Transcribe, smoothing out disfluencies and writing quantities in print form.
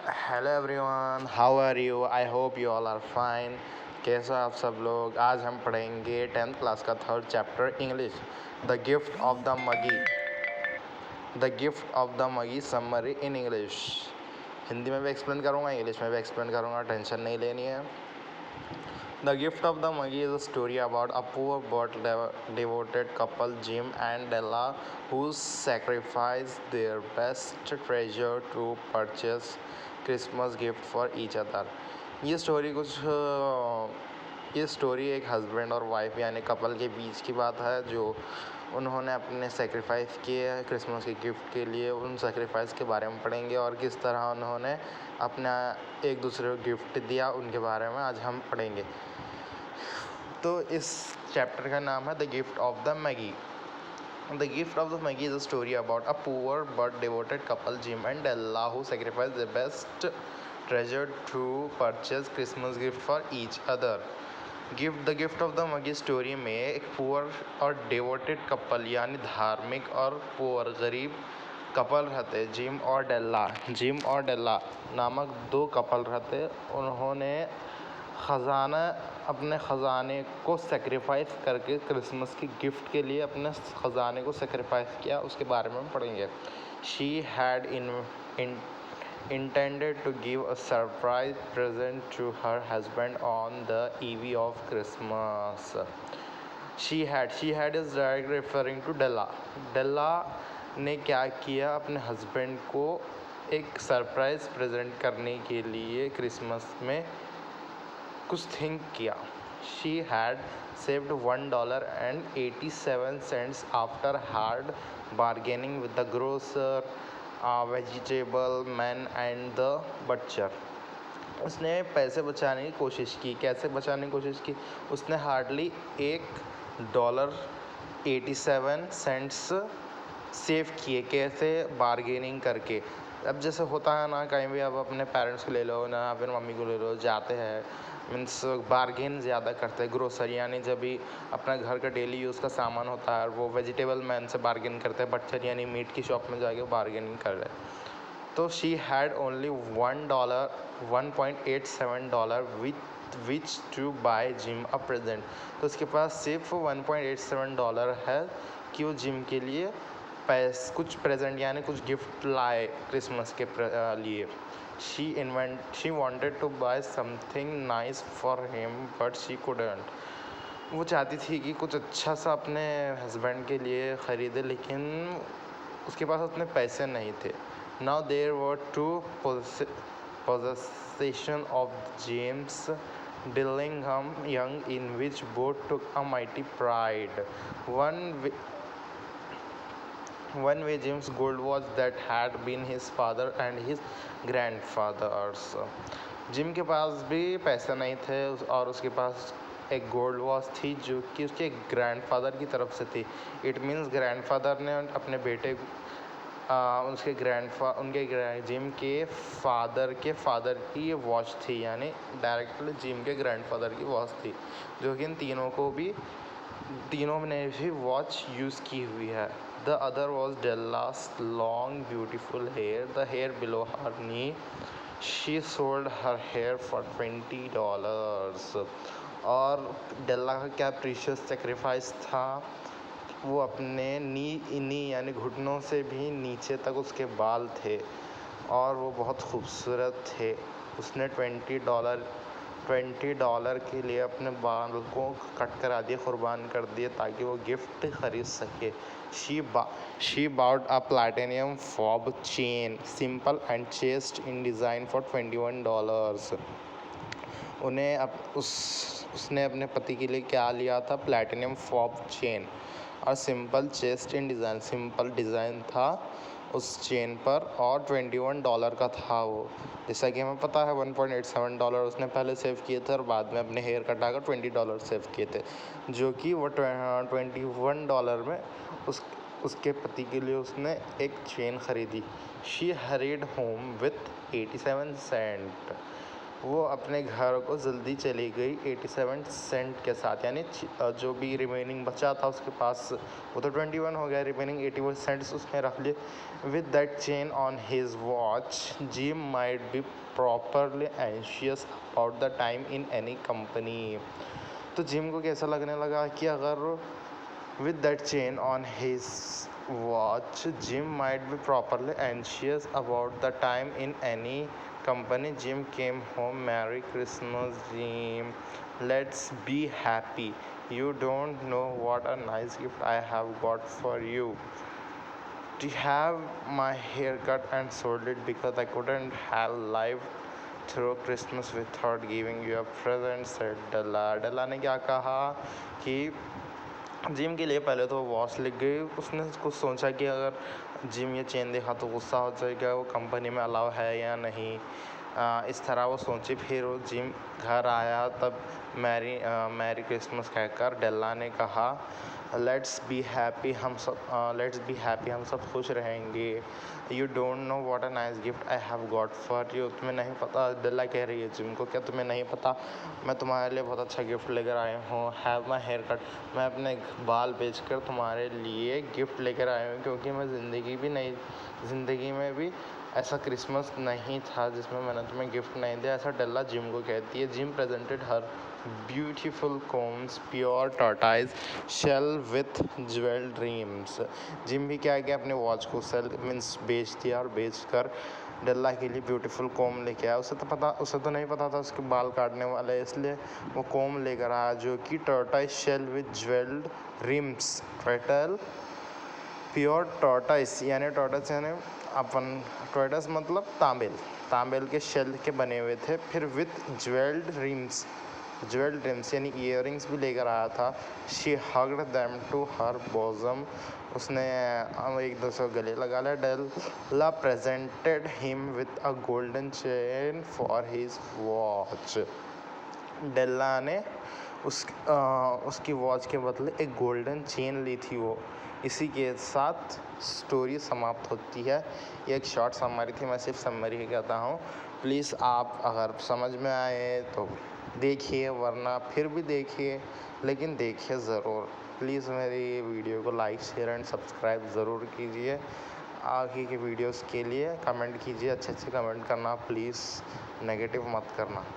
Hello everyone, how are you? I hope you all are fine. कैसे हो आप सब लोग? आज हम पढ़ेंगे 10th क्लास का third chapter English, the gift of the Magi. The gift of the Magi summary in English. Hindi में भी एक्सप्लेन करूँगा, इंग्लिश में भी एक्सप्लेन करूँगा, टेंशन नहीं लेनी है। The Gift of the Muggy is a story about a poor but devoted couple, Jim and Della, who sacrificed their best treasure to purchase Christmas gift for each other. ये story एक husband और wife यानी couple के बीच की बात है जो उन्होंने अपने सेक्रीफाइस किए क्रिसमस के गिफ्ट के लिए। उन सेक्रीफाइस के बारे में पढ़ेंगे और किस तरह उन्होंने अपना एक दूसरे को गिफ्ट दिया, उनके बारे में आज हम पढ़ेंगे। तो इस चैप्टर का नाम है the gift of the Maggi. The gift of the Maggie is a story about a poor but devoted couple, Jim and Della, who sacrificed their best treasure to purchase Christmas gift for each other. The gift of the Maggie story में एक poor और devoted couple यानी धार्मिक और poor गरीब couple रहते, gym और डेल्ला नामक दो कपल रहते। उन्होंने अपने ख़जाने को सेक्रीफाइस करके क्रिसमस की गिफ्ट के लिए अपने ख़जाने को सेक्रीफाइस किया, उसके बारे में पढ़ेंगे। She had intended to give a surprise present to her husband on the eve of Christmas. She had is directly referring to Della ने क्या किया, अपने हस्बैंड को एक सरप्राइज प्रेजेंट करने के लिए क्रिसमस में कुछ थिंक किया। She had saved $1.87 after hard bargaining with the grocer, vegetable man and the butcher. उसने पैसे बचाने की कोशिश की। कैसे बचाने की कोशिश की? उसने हार्डली $1.87 सेव किए। कैसे? बार्गेनिंग करके। अब जैसे होता है ना, कहीं भी आप अपने पेरेंट्स को ले लो ना, फिर मम्मी को ले लो, जाते हैं मीन्स बार्गेन ज़्यादा करते हैं। ग्रोसरी यानी जब भी अपना घर का डेली यूज़ का सामान होता है वो वेजिटेबल मैन से बार्गेन करते हैं। बच्चर यानी मीट की शॉप में जाके बार्गेनिंग कर रहे हैं। तो she had only $1.87 which to buy Jim a present. तो उसके पास सिर्फ $1.87 है कि वो जिम के लिए कुछ प्रेजेंट यानी कुछ गिफ्ट लाए क्रिसमस के लिए। She wanted to buy something nice for him but she couldn't. वो चाहती थी कि कुछ अच्छा सा अपने हस्बैंड के लिए ख़रीदे, लेकिन उसके पास उतने पैसे नहीं थे। Now there were two possessions of James Dillingham Young in which both took a mighty pride. One way James' gold was that had been his father and his grandfather's. Gym के पास भी पैसे नहीं थे और उसके पास एक गोल्ड वॉच थी जो कि उसके ग्रैंडफादर की तरफ से थी। इट मीन्स ग्रैंडफादर ने अपने बेटे उनके जिम के फादर की ये वॉच थी, यानी डायरेक्टली जिम के ग्रैंडफादर की वॉच थी, जो कि इन तीनों ने भी वॉच यूज़ की हुई है। The other was Della's long beautiful hair, the hair below her knee. She sold her hair for $20. और डेल्ला का क्या प्रीशियस सेक्रीफाइस था, वो अपने नी यानी घुटनों से भी नीचे तक उसके बाल थे और वो बहुत खूबसूरत थे। उसने $20 के लिए अपने बाल को कट करा दिए, कुर्बान कर दिए ताकि वो गिफ्ट खरीद सके। She bought a platinum fob chain, simple and chaste in design for $21. उसने अपने पति के लिए क्या लिया था? प्लैटिनम फॉब चेन और सिंपल चेस्ट इन डिज़ाइन, सिंपल डिज़ाइन था उस चेन पर और $21 का था वो। जैसा कि हमें पता है $1.87 उसने पहले सेव किए थे और बाद में अपने हेयर कटाकर $20 सेव किए थे, जो कि वो $21 में उसके पति के लिए उसने एक चेन ख़रीदी। She hurried home with 87 cent. वो अपने घर को जल्दी चली गई 87 सेंट के साथ, यानी जो भी रिमेनिंग बचा था उसके पास, वो तो 21 हो गया, रिमेनिंग 81 सेंट्स उसने रख लिए। With that chain on his watch gym might be properly anxious about the time in any company. तो जिम को कैसा लगने लगा कि अगर with that chain on his watch, Jim might be properly anxious about the time in any company. Jim came home. Merry Christmas, Jim. Let's be happy. You don't know what a nice gift I have got for you. To have my hair cut and sold it because I couldn't have lived through Christmas without giving you a present, said Della. Della ने क्या कहा कि gym के लिए पहले तो वो watch लिख गई। उसने कुछ सोचा कि अगर जिम ये चेन देखा तो गुस्सा हो जाएगा, वो कंपनी में अलाउ है या नहीं, इस तरह वो सोची। फिर वो जिम घर आया, तब मैरी क्रिसमस कहकर डेल्ला ने कहा लेट्स बी हैप्पी, हम सब खुश रहेंगे। You don't know what a nice gift I have got for you. तुम्हें नहीं पता, डेल्ला कह रही है जिम को, क्या तुम्हें नहीं पता मैं तुम्हारे लिए बहुत अच्छा गिफ्ट लेकर आई हूँ। हैव माई हेयर कट, मैं अपने बाल बेचकर तुम्हारे लिए गिफ्ट लेकर आई हूँ, क्योंकि मैं ज़िंदगी में भी ऐसा क्रिसमस नहीं था जिसमें मैंने तुम्हें गिफ्ट नहीं दिया। ऐसा डेल्ला जिम को कहती है। Jim presented her beautiful combs pure tortoise shell with jewel dreams. Jim भी क्या किया, अपने वॉच को बेच दिया, और बेचकर डेल्ला के लिए ब्यूटीफुल कोम लेके आया। उसे तो नहीं पता था उसके बाल काटने वाले, इसलिए वो कोम लेकर आया जो कि tortoise shell with jewelled rims. Pure tortoise यानी टॉर्टाइस मतलब तांबेल के शेल के बने हुए थे। फिर विथ ज्वेल्ड रिम्स यानी ईयरिंग्स भी लेकर आया था। She hugged them to her bosom, उसने एक दूसरे को गले लगा लिया। Della presented him with a golden chain for his watch. Della ने उसकी वॉच के बदले एक गोल्डन चेन ली थी वो। इसी के साथ स्टोरी समाप्त होती है। ये एक शॉर्ट समरी थी, मैं सिर्फ समरी ही कहता हूँ। प्लीज़ आप अगर समझ में आए तो देखिए, वरना फिर भी देखिए, लेकिन देखिए ज़रूर। प्लीज़ मेरी वीडियो को लाइक शेयर एंड सब्सक्राइब ज़रूर कीजिए। आगे के वीडियोस के लिए कमेंट कीजिए, अच्छे कमेंट करना प्लीज़, नेगेटिव मत करना।